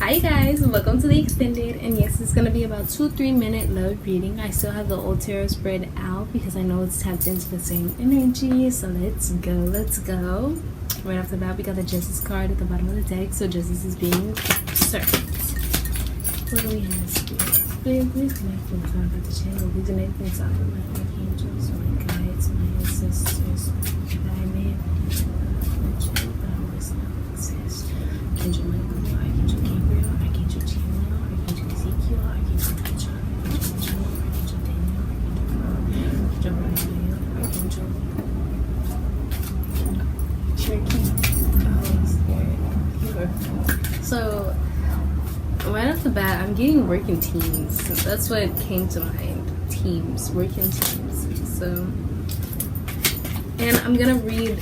Hi guys, welcome to the extended, and yes, it's gonna be about 2-3 minute love reading. I still have the old tarot spread out because I know it's tapped into the same energy. So let's go. Right off the bat, we got the Justice card at the bottom of the deck, so justice is being served. What do we have? Spirit, please connect with me about the channel. Please connect with me with my archangels, my guides, my ancestors, that I may have mentioned, but I was not exist. Angel Michael, Archangel Gabriel, Archangel Chamuel, Archangel Ezekiel, Archangel John, Archangel Joel, Archangel Daniel, Archangel Raphael, Archangel Cherokee, the Holy Spirit. So, right off the bat, I'm getting working teams. That's what came to mind. Teams, working teams. So, and I'm gonna read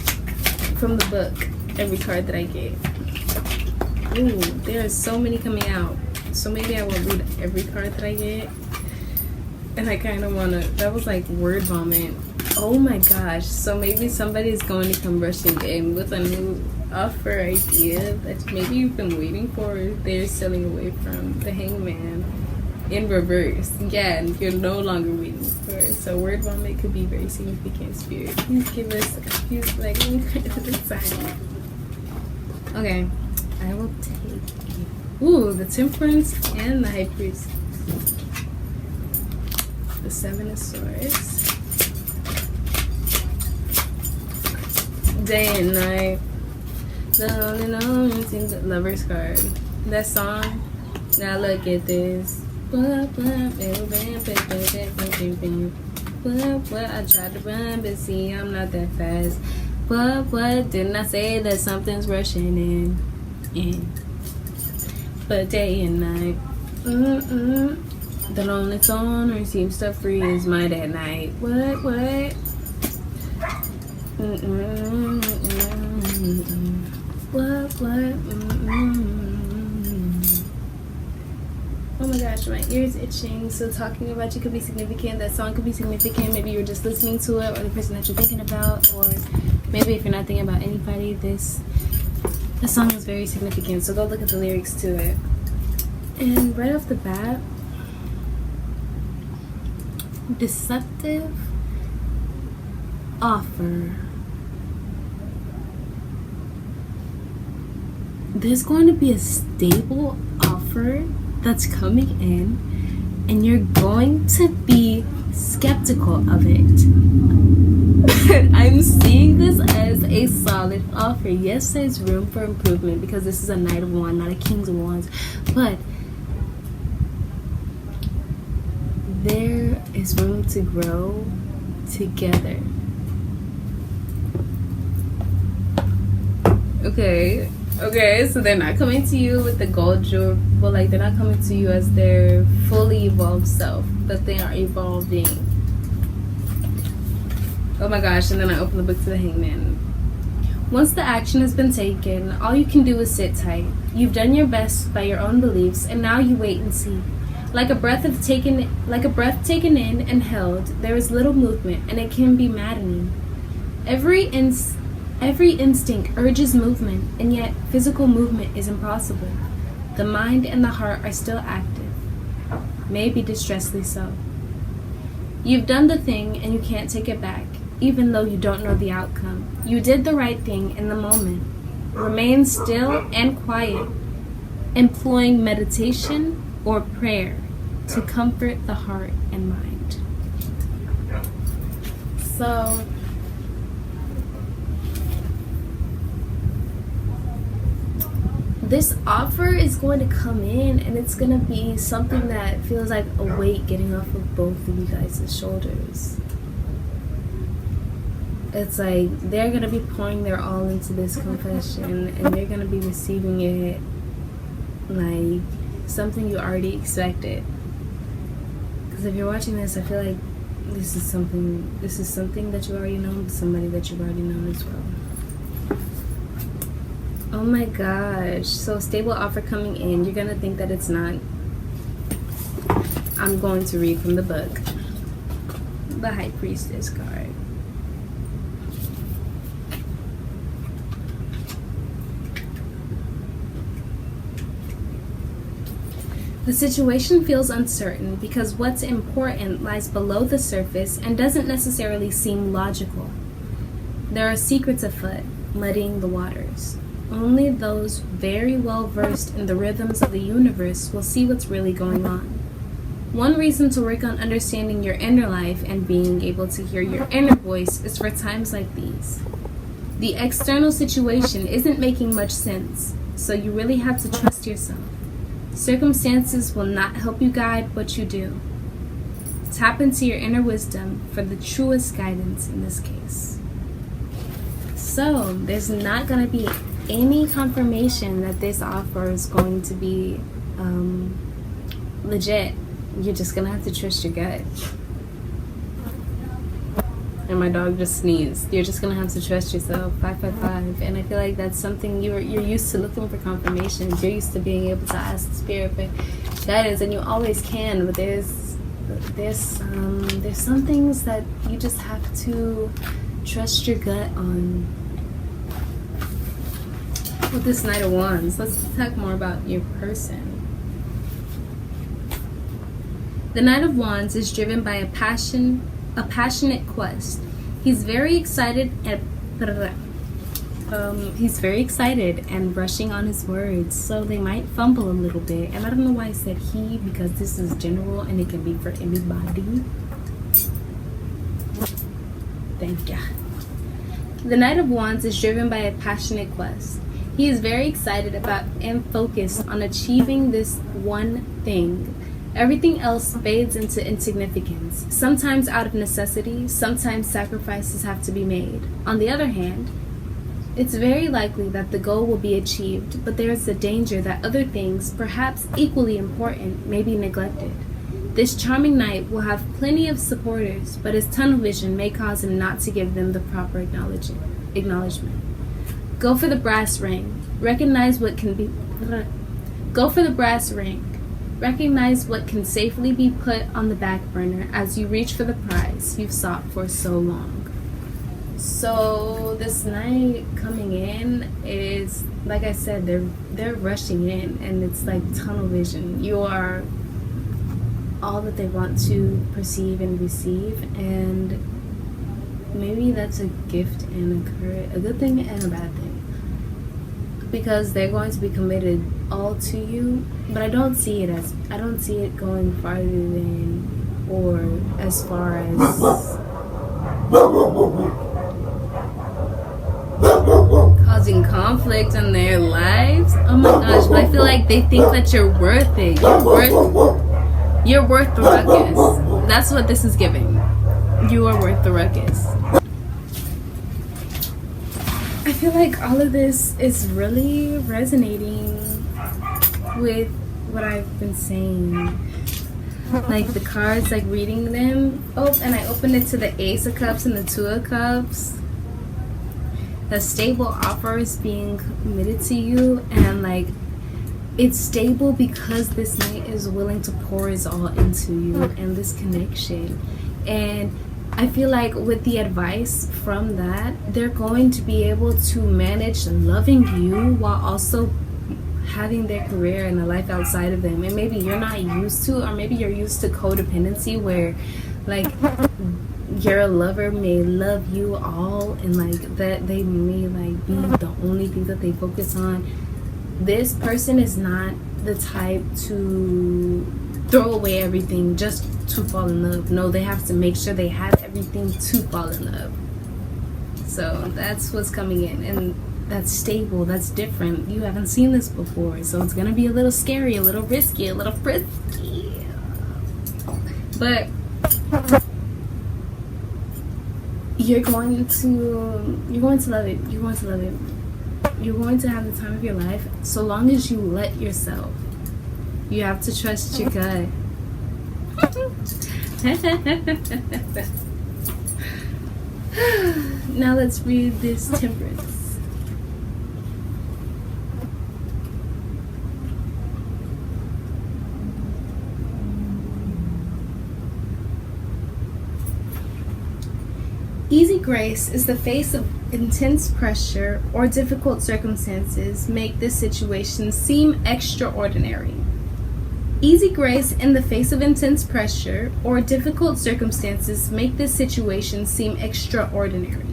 from the book every card that I get. Ooh, there are so many coming out. So maybe I will read every card that I get. And I kind of want to... That was like word vomit. Oh my gosh. So maybe somebody's going to come rushing in with a new offer idea that maybe you've been waiting for. They're selling away from the Hangman in reverse. Yeah, and you're no longer waiting for it. So word vomit could be very significant, Spirit. Please give us a few sign. Okay. I will take you. Ooh, the Temperance and the High Priest. The Seven of Swords. Day and night. The Lover's card. That song. Now look at this. I tried to run, but see, I'm not that fast. What? Didn't I say that something's rushing in? But day and night, the lonely loner seems to freeze mind at night. What? Oh my gosh, my ear's itching. So talking about you could be significant. That song could be significant. Maybe you're just listening to it, or the person that you're thinking about, or maybe if you're not thinking about anybody, this song is very significant, so go look at the lyrics to it. And right off the bat, deceptive offer. There's going to be a stable offer that's coming in, and you're going to be skeptical of it. I'm seeing this as a solid offer. Yes, there's room for improvement because this is a Knight of Wands, not a King of Wands, but there is room to grow together. Okay, so they're not coming to you with the gold jewel, but like they're not coming to you as their fully evolved self, but they are evolving. Oh my gosh, and then I open the book to the Hangman. Once the action has been taken, all you can do is sit tight. You've done your best by your own beliefs, and now you wait and see. Like a breath taken in and held, there is little movement, and it can be maddening. Every instinct urges movement, and yet physical movement is impossible. The mind and the heart are still active, maybe distressingly so. You've done the thing, and you can't take it back. Even though you don't know the outcome. You did the right thing in the moment. Remain still and quiet, employing meditation or prayer to comfort the heart and mind. So, this offer is going to come in, and it's going to be something that feels like a weight getting off of both of you guys' shoulders. It's like they're going to be pouring their all into this confession, and they're going to be receiving it like something you already expected. Because if you're watching this, I feel like this is something that you already know, somebody that you've already known as well. Oh my gosh. So stable offer coming in. You're going to think that it's not. I'm going to read from the book. The High Priestess card. The situation feels uncertain because what's important lies below the surface and doesn't necessarily seem logical. There are secrets afoot, muddying the waters. Only those very well versed in the rhythms of the universe will see what's really going on. One reason to work on understanding your inner life and being able to hear your inner voice is for times like these. The external situation isn't making much sense, so you really have to trust yourself. Circumstances will not help you guide what you do. Tap into your inner wisdom for the truest guidance in this case. So, there's not going to be any confirmation that this offer is going to be legit. You're just going to have to trust your gut. And my dog just sneezed. You're just gonna have to trust yourself. 555. And I feel like that's something you're used to looking for confirmations. You're used to being able to ask the spirit for guidance, and you always can. But there's some things that you just have to trust your gut on. With this Knight of Wands, let's talk more about your person. The Knight of Wands is driven by a passionate quest. He's very excited and rushing on his words, so they might fumble a little bit. And I don't know why I said he, because this is general and it can be for anybody. Thank you. The Knight of Wands is driven by a passionate quest. He is very excited about and focused on achieving this one thing. Everything else fades into insignificance, sometimes out of necessity, sometimes sacrifices have to be made. On the other hand, it's very likely that the goal will be achieved, but there is the danger that other things, perhaps equally important, may be neglected. This charming knight will have plenty of supporters, but his tunnel vision may cause him not to give them the proper acknowledgement. Go for the brass ring. Recognize what can safely be put on the back burner as you reach for the prize you've sought for so long. So this night coming in is, like I said, they're rushing in, and it's like tunnel vision. You are all that they want to perceive and receive, and maybe that's a gift and a good thing and a bad thing, because they're going to be committed all to you. But I don't see it going farther than, or as far as causing conflict in their lives. Oh my gosh, but I feel like they think that you're worth it. You're worth the ruckus. That's what this is giving. You are worth the ruckus. I feel like all of this is really resonating with what I've been saying. Like the cards, like reading them. Oh, and I opened it to the Ace of Cups and the Two of Cups. A stable offer is being committed to you, and like it's stable because this knight is willing to pour his all into you and this connection. And I feel like with the advice from that, they're going to be able to manage loving you while also having their career and a life outside of them. And maybe you're not used to, or maybe you're used to codependency, where like your lover may love you all, and like that they may like be the only thing that they focus on. This person is not the type to throw away everything just to fall in love. No, they have to make sure they have everything to fall in love. So that's what's coming in, and that's stable, that's different. You haven't seen this before, so it's gonna be a little scary, a little risky, a little frisky, but you're going to love it. You're going to love it. You're going to have the time of your life, so long as you let yourself. You have to trust your gut. Now let's read this Temperance. Easy grace is the face of intense pressure or difficult circumstances make this situation seem extraordinary. Easy grace in the face of intense pressure or difficult circumstances make this situation seem extraordinary.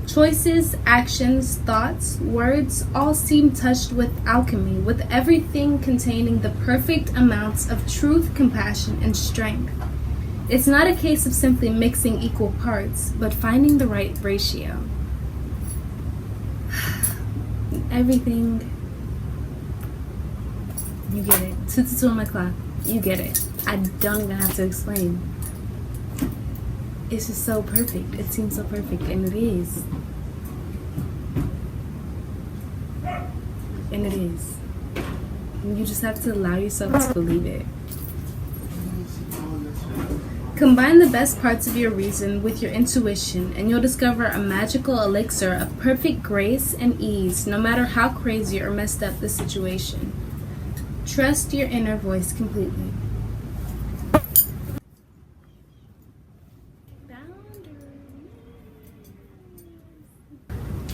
Choices, actions, thoughts, words all seem touched with alchemy, with everything containing the perfect amounts of truth, compassion, and strength. It's not a case of simply mixing equal parts, but finding the right ratio. Everything, you get it. 2 on my clock, you get it. I don't even have to explain. It's just so perfect. It seems so perfect, and it is. And it is. You just have to allow yourself to believe it. Combine the best parts of your reason with your intuition, and you'll discover a magical elixir of perfect grace and ease, no matter how crazy or messed up the situation. Trust your inner voice completely.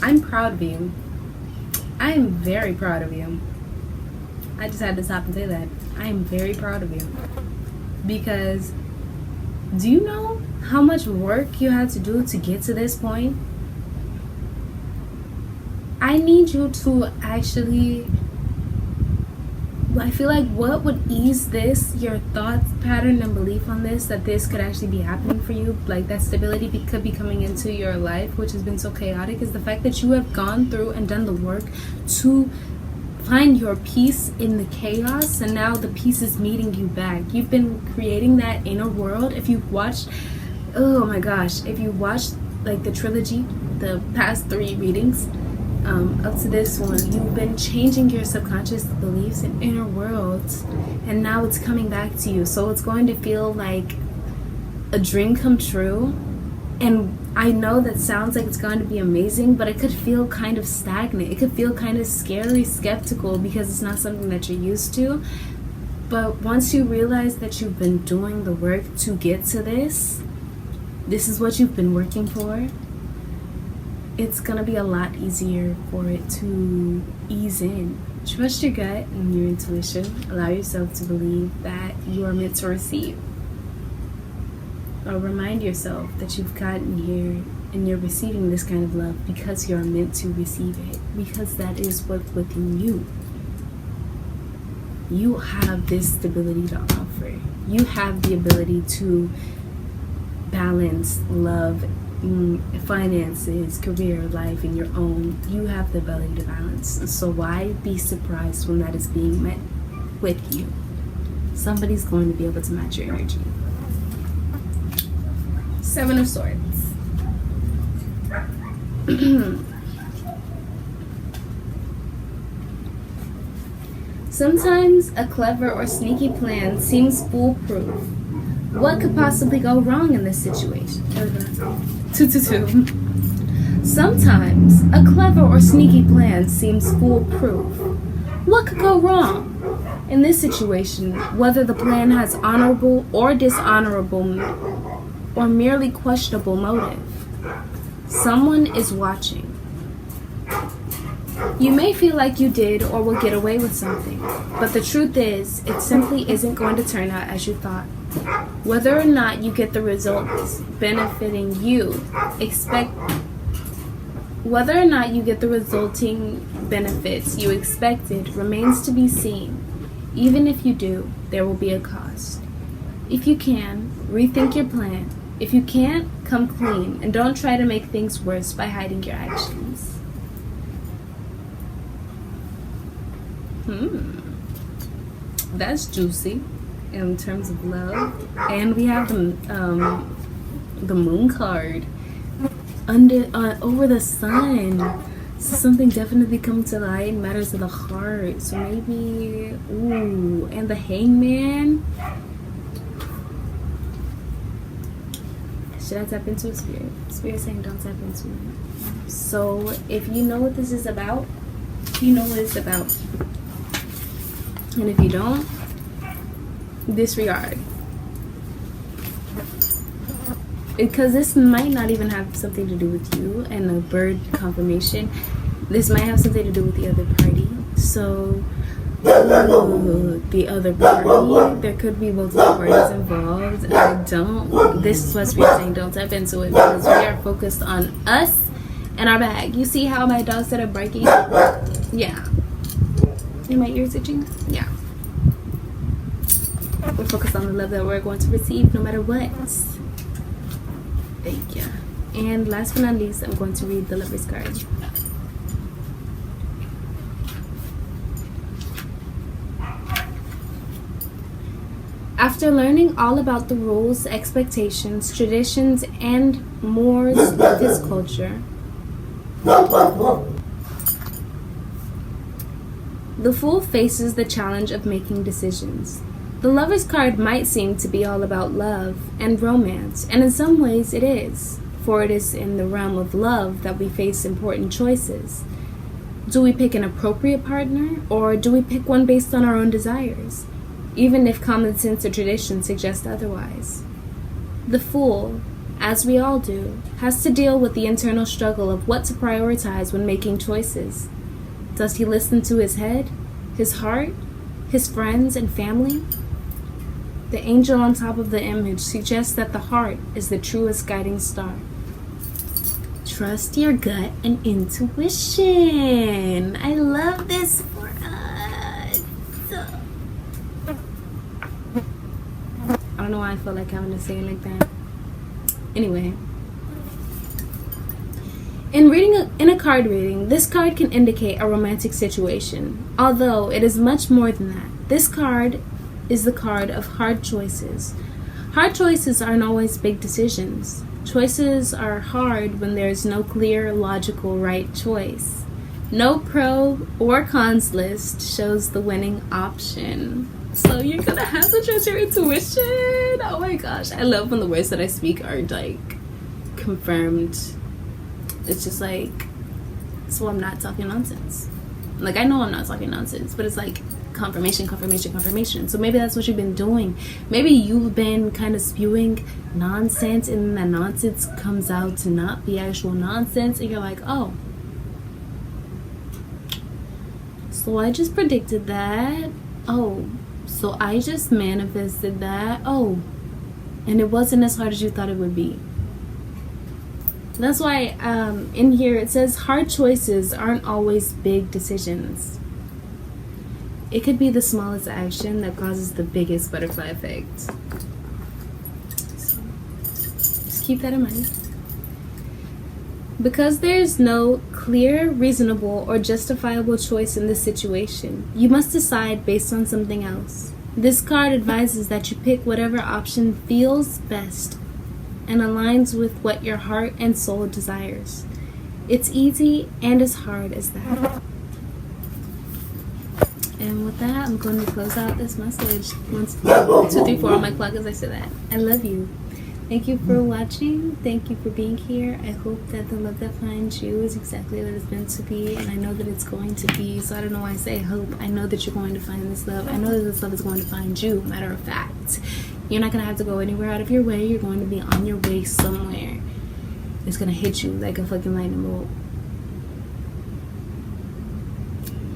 I'm proud of you. I am very proud of you. I just had to stop and say that. I am very proud of you. Because do you know how much work you had to do to get to this point? I need you to actually, I feel like what would ease this, your thought pattern and belief on this, that this could actually be happening for you, like that stability could be coming into your life, which has been so chaotic, is the fact that you have gone through and done the work to find your peace in the chaos, and now the peace is meeting you back. You've been creating that inner world. If you've watched, oh my gosh, if you watched like the trilogy, the past 3 readings, up to this one, you've been changing your subconscious beliefs and inner worlds, and now it's coming back to you. So it's going to feel like a dream come true. And I know that sounds like it's going to be amazing, but it could feel kind of stagnant. It could feel kind of scary, skeptical, because it's not something that you're used to. But once you realize that you've been doing the work to get to this is what you've been working for, it's gonna be a lot easier for it to ease in. Trust your gut and your intuition. Allow yourself to believe that you are meant to receive. Or remind yourself that you've gotten here and you're receiving this kind of love because you're meant to receive it, because that is what's within you. You have this stability to offer. You have the ability to balance love, finances, career, life, and your own. You have the ability to balance. So why be surprised when that is being met with you? Somebody's going to be able to match your energy. 7 of Swords. Sometimes a clever or sneaky plan seems foolproof. What could possibly go wrong in this situation? 2. Sometimes a clever or sneaky plan seems foolproof. What could go wrong in this situation, whether the plan has honorable or dishonorable or merely questionable motive? Someone is watching. You may feel like you did or will get away with something, but the truth is, it simply isn't going to turn out as you thought. Whether or not you get the results benefiting you, whether or not you get the resulting benefits you expected remains to be seen. Even if you do, there will be a cost. If you can, rethink your plan. If you can't, come clean and don't try to make things worse by hiding your actions. That's juicy in terms of love. And we have the moon card over the sun. So something definitely coming to light, matters of the heart. So maybe, and the hangman. Should I tap into a spirit? Spirit saying don't tap into it. So if you know what this is about, you know what it's about. And if you don't, disregard. Because this might not even have something to do with you and a bird confirmation. This might have something to do with the other party. So the other party. There could be multiple parties involved. I don't. This is what's saying. Don't tap into it because we are focused on us and our bag. You see how my dogs started barking? Yeah. And my ears itching? Yeah. We're focused on the love that we're going to receive no matter what. Thank you. And last but not least, I'm going to read the Lover's card. After learning all about the rules, expectations, traditions, and mores of his culture, the Fool faces the challenge of making decisions. The Lover's card might seem to be all about love and romance, and in some ways it is, for it is in the realm of love that we face important choices. Do we pick an appropriate partner, or do we pick one based on our own desires, even if common sense or tradition suggest otherwise? The Fool, as we all do, has to deal with the internal struggle of what to prioritize when making choices. Does he listen to his head, his heart, his friends and family? The angel on top of the image suggests that the heart is the truest guiding star. Trust your gut and intuition. I love this for us. I don't know why I feel like having to say it like that. Anyway. In a card reading, this card can indicate a romantic situation, although it is much more than that. This card is the card of hard choices. Hard choices aren't always big decisions. Choices are hard when there's no clear, logical, right choice. No pro or cons list shows the winning option. So you're gonna have to trust your intuition. Oh my gosh, I love when the words that I speak are like confirmed. It's just like, so I'm not talking nonsense. Like, I know I'm not talking nonsense, but it's like confirmation. So maybe that's what you've been doing. Maybe you've been kind of spewing nonsense, and then that nonsense comes out to not be actual nonsense, and you're like, oh, so I just predicted that. Oh, so I just manifested that. Oh, and it wasn't as hard as you thought it would be. That's why in here it says hard choices aren't always big decisions. It could be the smallest action that causes the biggest butterfly effect. So just keep that in mind. Because there's no clear, reasonable, or justifiable choice in this situation, you must decide based on something else. This card advises that you pick whatever option feels best and aligns with what your heart and soul desires. It's easy and as hard as that. And with that, I'm going to close out this message. 1, 2, 3, 4 on my clock as I say that. I love you. Thank you for watching. Thank you for being here. I hope that the love that finds you is exactly what it's meant to be, and I know that it's going to be. So I don't know why I say hope. I know that you're going to find this love. I know that this love is going to find you. Matter of fact, you're not going to have to go anywhere out of your way. You're going to be on your way somewhere. It's going to hit you like a fucking lightning bolt.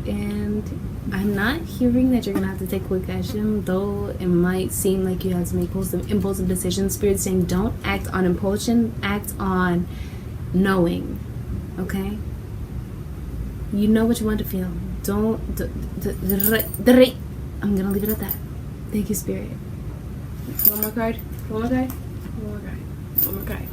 And I'm not hearing that you're going to have to take quick action, though it might seem like you have to make impulsive decisions. Spirit saying don't act on impulsion, act on knowing, okay? You know what you want to feel. I'm going to leave it at that. Thank you, Spirit. One more card. One more card. One more card. One more card.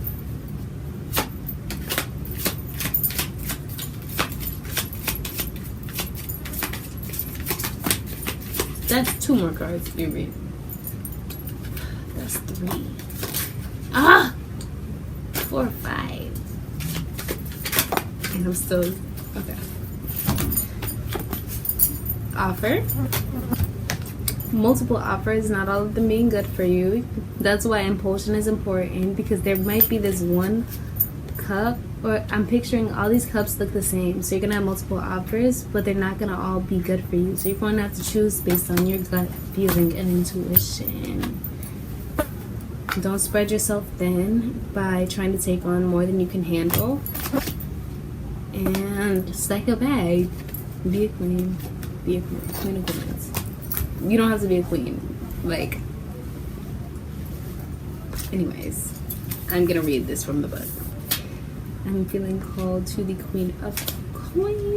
That's 2 more cards to be read. That's 3. 4 or 5. And I'm still okay. Offer. Multiple offers, not all of them being good for you. That's why impulsion is important, because there might be this one cup, or I'm picturing all these cups look the same, so you're gonna have multiple offers, but they're not gonna all be good for you, so you're going to have to choose based on your gut feeling and intuition. Don't spread yourself thin by trying to take on more than you can handle, and stack a bag. Be a queen. Be a queen. Queen of Coins. You don't have to be a queen. Like, anyways, I'm gonna read this from the book. I'm feeling called to the Queen of Coins.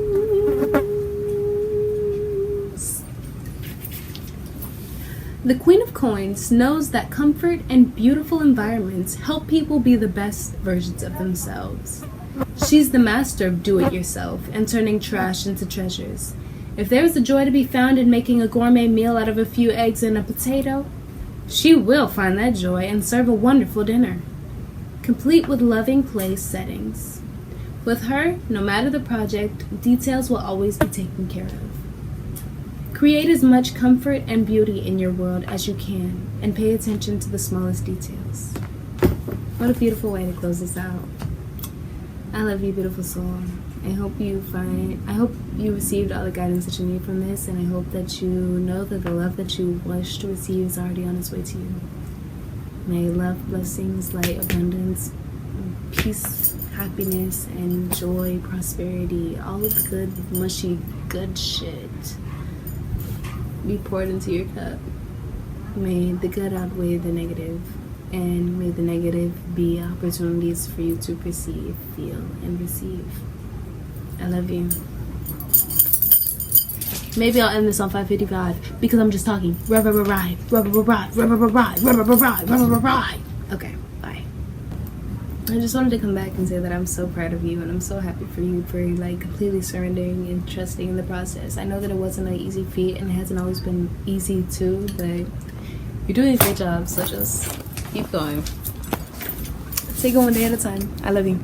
The Queen of Coins knows that comfort and beautiful environments help people be the best versions of themselves. She's the master of do-it-yourself and turning trash into treasures. If there is a joy to be found in making a gourmet meal out of a few eggs and a potato, she will find that joy and serve a wonderful dinner, complete with loving place settings. With her, no matter the project, details will always be taken care of. Create as much comfort and beauty in your world as you can, and pay attention to the smallest details. What a beautiful way to close this out. I love you, beautiful soul. I hope you received all the guidance that you need from this, and I hope that you know that the love that you wish to receive is already on its way to you. May love, blessings, light, abundance, peace, happiness, and joy, prosperity, all of the good, mushy, good shit be poured into your cup. May the good outweigh the negative, and may the negative be opportunities for you to perceive, feel, and receive. I love you. Maybe I'll end this on 5:55 because I'm just talking. Ride. Okay, bye. I just wanted to come back and say that I'm so proud of you, and I'm so happy for you for like completely surrendering and trusting in the process. I know that it wasn't an easy feat, and it hasn't always been easy too, but you're doing a great job, so just keep going. Take it one day at a time. I love you.